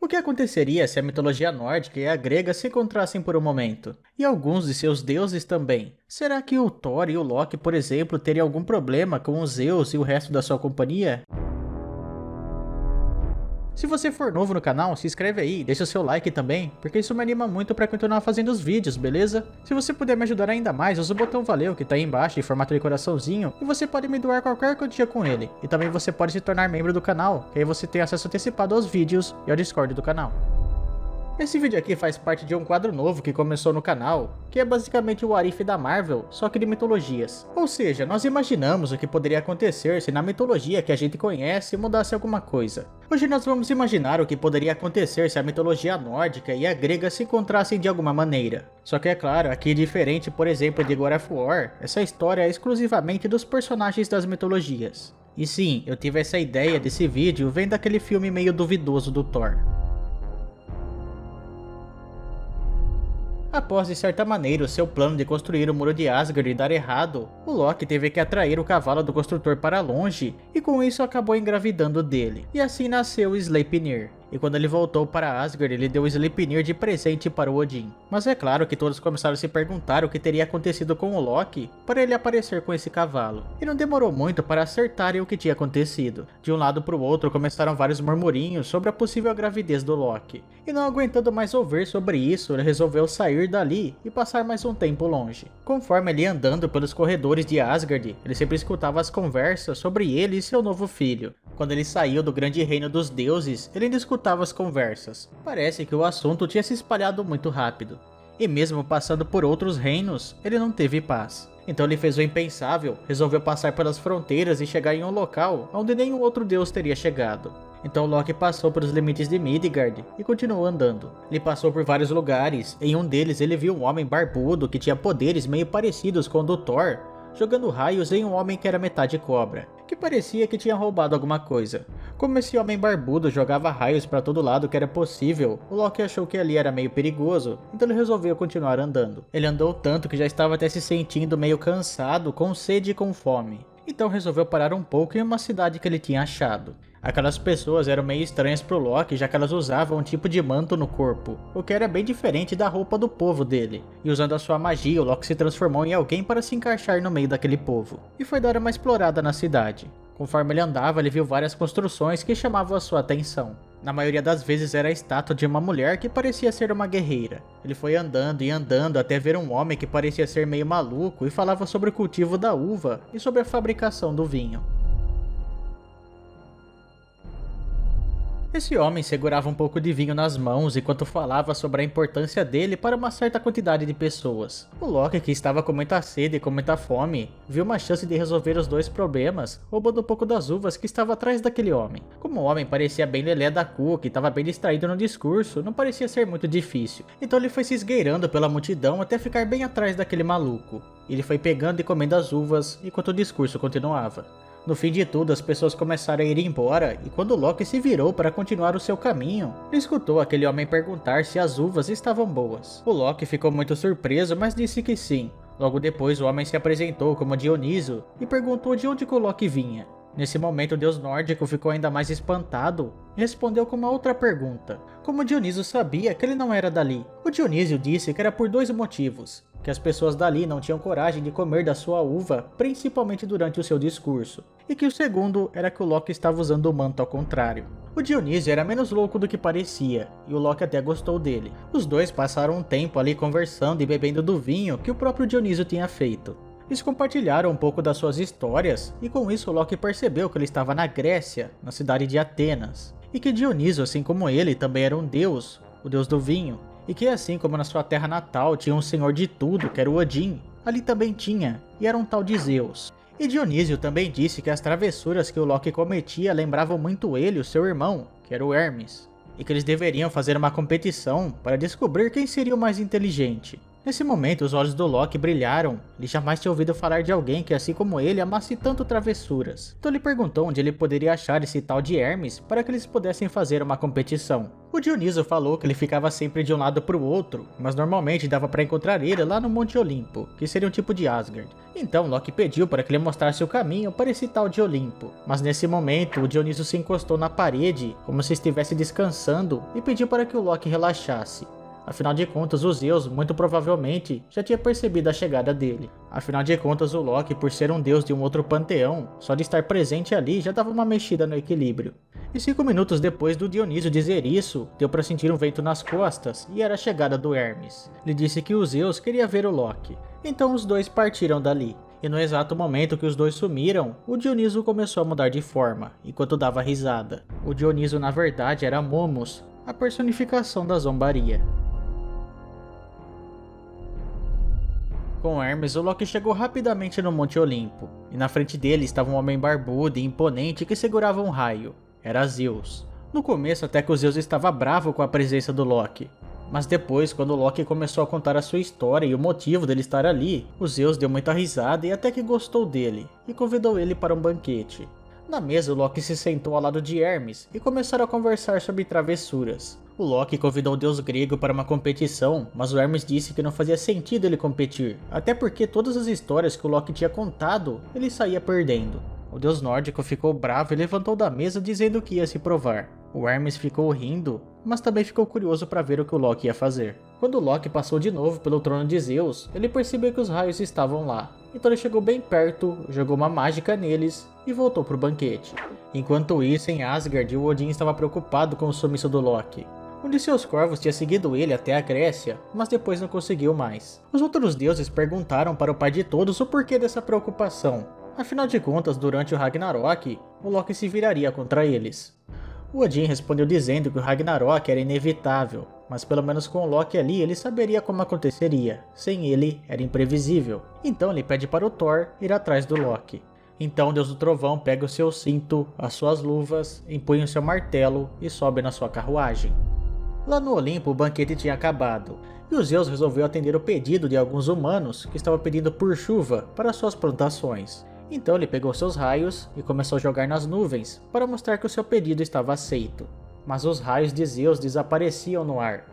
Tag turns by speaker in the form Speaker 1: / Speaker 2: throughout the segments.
Speaker 1: O que aconteceria se a mitologia nórdica e a grega se encontrassem por um momento? E alguns de seus deuses também? Será que o Thor e o Loki, por exemplo, teriam algum problema com os Zeus e o resto da sua companhia? Se você for novo no canal, se inscreve aí, deixa seu like também, porque isso me anima muito para continuar fazendo os vídeos, beleza? Se você puder me ajudar ainda mais, usa o botão valeu que tá aí embaixo em formato de coraçãozinho, e você pode me doar qualquer quantia com ele. E também você pode se tornar membro do canal, que aí você tem acesso antecipado aos vídeos e ao Discord do canal. Esse vídeo aqui faz parte de um quadro novo que começou no canal, que é basicamente o What If da Marvel, só que de mitologias. Ou seja, nós imaginamos o que poderia acontecer se na mitologia que a gente conhece mudasse alguma coisa. Hoje nós vamos imaginar o que poderia acontecer se a mitologia nórdica e a grega se encontrassem de alguma maneira. Só que é claro, aqui diferente por exemplo de God of War, essa história é exclusivamente dos personagens das mitologias. E sim, eu tive essa ideia desse vídeo vendo aquele filme meio duvidoso do Thor. Após de certa maneira o seu plano de construir o muro de Asgard dar errado, o Loki teve que atrair o cavalo do construtor para longe e com isso acabou engravidando dele. E assim nasceu Sleipnir. E quando ele voltou para Asgard, ele deu Sleipnir de presente para o Odin. Mas é claro que todos começaram a se perguntar o que teria acontecido com o Loki para ele aparecer com esse cavalo. E não demorou muito para acertarem o que tinha acontecido. De um lado para o outro começaram vários murmurinhos sobre a possível gravidez do Loki. E não aguentando mais ouvir sobre isso, ele resolveu sair dali e passar mais um tempo longe. Conforme ele ia andando pelos corredores de Asgard, ele sempre escutava as conversas sobre ele e seu novo filho. Quando ele saiu do grande reino dos deuses, ele ainda escutava as conversas. Parece que o assunto tinha se espalhado muito rápido. E mesmo passando por outros reinos, ele não teve paz. Então ele fez o impensável, resolveu passar pelas fronteiras e chegar em um local onde nenhum outro deus teria chegado. Então Loki passou pelos limites de Midgard e continuou andando. Ele passou por vários lugares, em um deles ele viu um homem barbudo que tinha poderes meio parecidos com o do Thor, jogando raios em um homem que era metade cobra, que parecia que tinha roubado alguma coisa. Como esse homem barbudo jogava raios para todo lado que era possível, o Loki achou que ali era meio perigoso, então ele resolveu continuar andando. Ele andou tanto que já estava até se sentindo meio cansado, com sede e com fome. Então resolveu parar um pouco em uma cidade que ele tinha achado. Aquelas pessoas eram meio estranhas pro Loki, já que elas usavam um tipo de manto no corpo, o que era bem diferente da roupa do povo dele. E usando a sua magia, o Loki se transformou em alguém para se encaixar no meio daquele povo. E foi dar uma explorada na cidade. Conforme ele andava, ele viu várias construções que chamavam a sua atenção. Na maioria das vezes era a estátua de uma mulher que parecia ser uma guerreira. Ele foi andando e andando até ver um homem que parecia ser meio maluco e falava sobre o cultivo da uva e sobre a fabricação do vinho. Esse homem segurava um pouco de vinho nas mãos enquanto falava sobre a importância dele para uma certa quantidade de pessoas. O Loki, que estava com muita sede e com muita fome, viu uma chance de resolver os dois problemas, roubando um pouco das uvas que estava atrás daquele homem. Como o homem parecia bem lelé da cuca e estava bem distraído no discurso, não parecia ser muito difícil. Então ele foi se esgueirando pela multidão até ficar bem atrás daquele maluco. Ele foi pegando e comendo as uvas enquanto o discurso continuava. No fim de tudo, as pessoas começaram a ir embora, e quando Loki se virou para continuar o seu caminho, ele escutou aquele homem perguntar se as uvas estavam boas. O Loki ficou muito surpreso, mas disse que sim. Logo depois, o homem se apresentou como Dioniso e perguntou de onde o Loki vinha. Nesse momento, o deus nórdico ficou ainda mais espantado e respondeu com uma outra pergunta. Como Dioniso sabia que ele não era dali? O Dionísio disse que era por dois motivos. Que as pessoas dali não tinham coragem de comer da sua uva, principalmente durante o seu discurso. E que o segundo era que o Loki estava usando o manto ao contrário. O Dionísio era menos louco do que parecia, e o Loki até gostou dele. Os dois passaram um tempo ali conversando e bebendo do vinho que o próprio Dionísio tinha feito. Eles compartilharam um pouco das suas histórias, e com isso Loki percebeu que ele estava na Grécia, na cidade de Atenas. E que Dioniso, assim como ele, também era um deus, o deus do vinho. E que assim como na sua terra natal tinha um senhor de tudo, que era o Odin, ali também tinha, e era um tal de Zeus. E Dionísio também disse que as travessuras que o Loki cometia lembravam muito ele e o seu irmão, que era o Hermes. E que eles deveriam fazer uma competição para descobrir quem seria o mais inteligente. Nesse momento, os olhos do Loki brilharam. Ele jamais tinha ouvido falar de alguém que, assim como ele, amasse tanto travessuras. Então ele perguntou onde ele poderia achar esse tal de Hermes para que eles pudessem fazer uma competição. O Dioniso falou que ele ficava sempre de um lado para o outro, mas normalmente dava para encontrar ele lá no Monte Olimpo, que seria um tipo de Asgard. Então Loki pediu para que ele mostrasse o caminho para esse tal de Olimpo. Mas nesse momento, o Dioniso se encostou na parede, como se estivesse descansando, e pediu para que o Loki relaxasse. Afinal de contas, o Zeus, muito provavelmente, já tinha percebido a chegada dele. Afinal de contas, o Loki, por ser um deus de um outro panteão, só de estar presente ali já dava uma mexida no equilíbrio. E 5 minutos depois do Dionísio dizer isso, deu para sentir um vento nas costas, e era a chegada do Hermes. Ele disse que o Zeus queria ver o Loki. Então os dois partiram dali. E no exato momento que os dois sumiram, o Dioniso começou a mudar de forma, enquanto dava risada. O Dioniso na verdade era Momus, a personificação da zombaria. Com Hermes, o Loki chegou rapidamente no Monte Olimpo, e na frente dele estava um homem barbudo e imponente que segurava um raio. Era Zeus. No começo até que o Zeus estava bravo com a presença do Loki, mas depois, quando o Loki começou a contar a sua história e o motivo dele estar ali, o Zeus deu muita risada e até que gostou dele, e convidou ele para um banquete. Na mesa, o Loki se sentou ao lado de Hermes e começaram a conversar sobre travessuras. O Loki convidou o deus grego para uma competição, mas o Hermes disse que não fazia sentido ele competir, até porque todas as histórias que o Loki tinha contado, ele saía perdendo. O deus nórdico ficou bravo e levantou da mesa dizendo que ia se provar. O Hermes ficou rindo, mas também ficou curioso para ver o que o Loki ia fazer. Quando o Loki passou de novo pelo trono de Zeus, ele percebeu que os raios estavam lá. Então ele chegou bem perto, jogou uma mágica neles e voltou para o banquete. Enquanto isso, em Asgard, o Odin estava preocupado com o sumiço do Loki. Um de seus corvos tinha seguido ele até a Grécia, mas depois não conseguiu mais. Os outros deuses perguntaram para o pai de todos o porquê dessa preocupação. Afinal de contas, durante o Ragnarok, o Loki se viraria contra eles. O Odin respondeu dizendo que o Ragnarok era inevitável, mas pelo menos com o Loki ali ele saberia como aconteceria, sem ele era imprevisível. Então ele pede para o Thor ir atrás do Loki. Então o Deus do Trovão pega o seu cinto, as suas luvas, empunha o seu martelo e sobe na sua carruagem. Lá no Olimpo o banquete tinha acabado, e o Zeus resolveu atender o pedido de alguns humanos que estavam pedindo por chuva para suas plantações. Então ele pegou seus raios e começou a jogar nas nuvens para mostrar que o seu pedido estava aceito. Mas os raios de Zeus desapareciam no ar.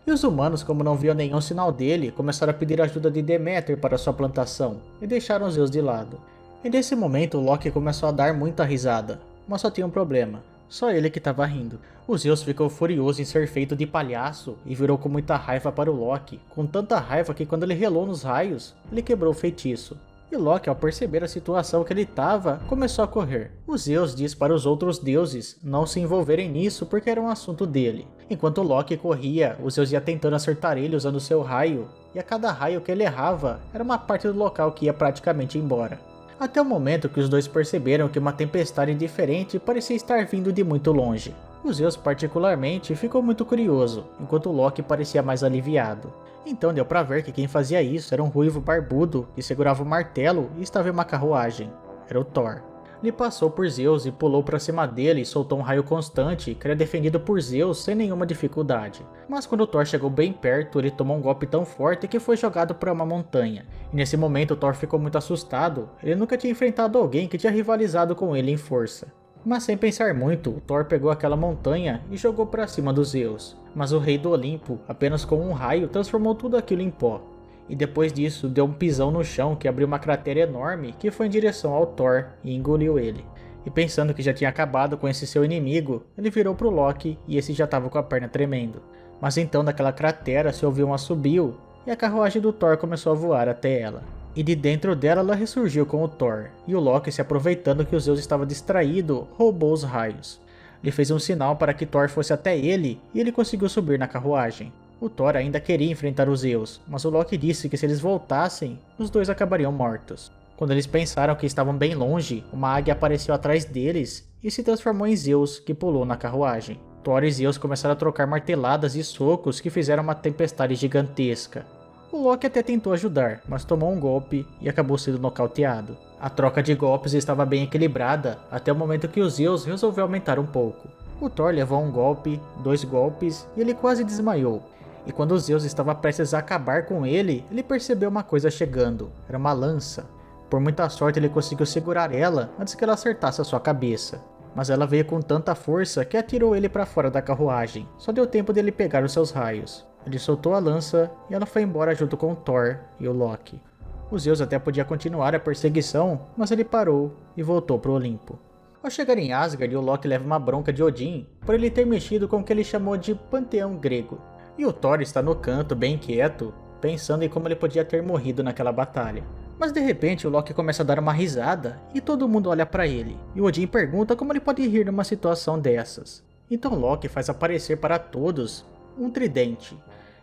Speaker 1: E os humanos, como não viam nenhum sinal dele, começaram a pedir ajuda de Deméter para sua plantação e deixaram Zeus de lado. E nesse momento o Loki começou a dar muita risada, mas só tinha um problema. Só ele que estava rindo. O Zeus ficou furioso em ser feito de palhaço e virou com muita raiva para o Loki, com tanta raiva que quando ele relou nos raios, ele quebrou o feitiço. E Loki, ao perceber a situação que ele estava, começou a correr. O Zeus diz para os outros deuses não se envolverem nisso porque era um assunto dele. Enquanto Loki corria, o Zeus ia tentando acertar ele usando seu raio, e a cada raio que ele errava, era uma parte do local que ia praticamente embora. Até o momento que os dois perceberam que uma tempestade diferente parecia estar vindo de muito longe. O Zeus particularmente ficou muito curioso, enquanto Loki parecia mais aliviado. Então deu pra ver que quem fazia isso era um ruivo barbudo que segurava o martelo e estava em uma carruagem. Era o Thor. Ele passou por Zeus e pulou pra cima dele e soltou um raio constante que era defendido por Zeus sem nenhuma dificuldade. Mas quando o Thor chegou bem perto, ele tomou um golpe tão forte que foi jogado para uma montanha. E nesse momento o Thor ficou muito assustado, ele nunca tinha enfrentado alguém que tinha rivalizado com ele em força. Mas sem pensar muito, o Thor pegou aquela montanha e jogou para cima dos Zeus. Mas o rei do Olimpo, apenas com um raio, transformou tudo aquilo em pó. E depois disso, deu um pisão no chão que abriu uma cratera enorme que foi em direção ao Thor e engoliu ele. E pensando que já tinha acabado com esse seu inimigo, ele virou pro Loki e esse já estava com a perna tremendo. Mas então daquela cratera se ouviu um assobio e a carruagem do Thor começou a voar até ela. E de dentro dela ela ressurgiu com o Thor, e o Loki, se aproveitando que o Zeus estava distraído, roubou os raios. Ele fez um sinal para que Thor fosse até ele e ele conseguiu subir na carruagem. O Thor ainda queria enfrentar os Zeus, mas o Loki disse que se eles voltassem, os dois acabariam mortos. Quando eles pensaram que estavam bem longe, uma águia apareceu atrás deles e se transformou em Zeus, que pulou na carruagem. Thor e Zeus começaram a trocar marteladas e socos que fizeram uma tempestade gigantesca. O Loki até tentou ajudar, mas tomou um golpe e acabou sendo nocauteado. A troca de golpes estava bem equilibrada, até o momento que o Zeus resolveu aumentar um pouco. O Thor levou um golpe, 2 golpes e ele quase desmaiou. E quando Zeus estava prestes a acabar com ele, ele percebeu uma coisa chegando. Era uma lança. Por muita sorte ele conseguiu segurar ela antes que ela acertasse a sua cabeça. Mas ela veio com tanta força que atirou ele para fora da carruagem. Só deu tempo dele pegar os seus raios. Ele soltou a lança e ela foi embora junto com o Thor e o Loki. O Zeus até podia continuar a perseguição, mas ele parou e voltou para o Olimpo. Ao chegar em Asgard, o Loki leva uma bronca de Odin por ele ter mexido com o que ele chamou de panteão grego. E o Thor está no canto, bem quieto, pensando em como ele podia ter morrido naquela batalha. Mas de repente o Loki começa a dar uma risada e todo mundo olha para ele. E o Odin pergunta como ele pode rir numa situação dessas. Então Loki faz aparecer para todos um tridente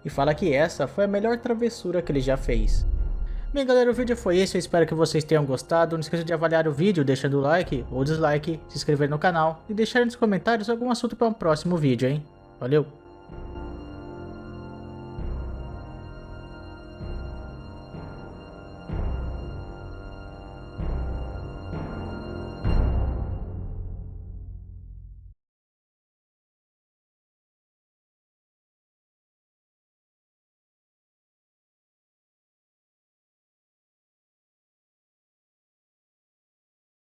Speaker 1: e fala que essa foi a melhor travessura que ele já fez. Bem galera, o vídeo foi esse, eu espero que vocês tenham gostado. Não esqueça de avaliar o vídeo deixando o like ou dislike, se inscrever no canal e deixar nos comentários algum assunto para um próximo vídeo, hein? Valeu!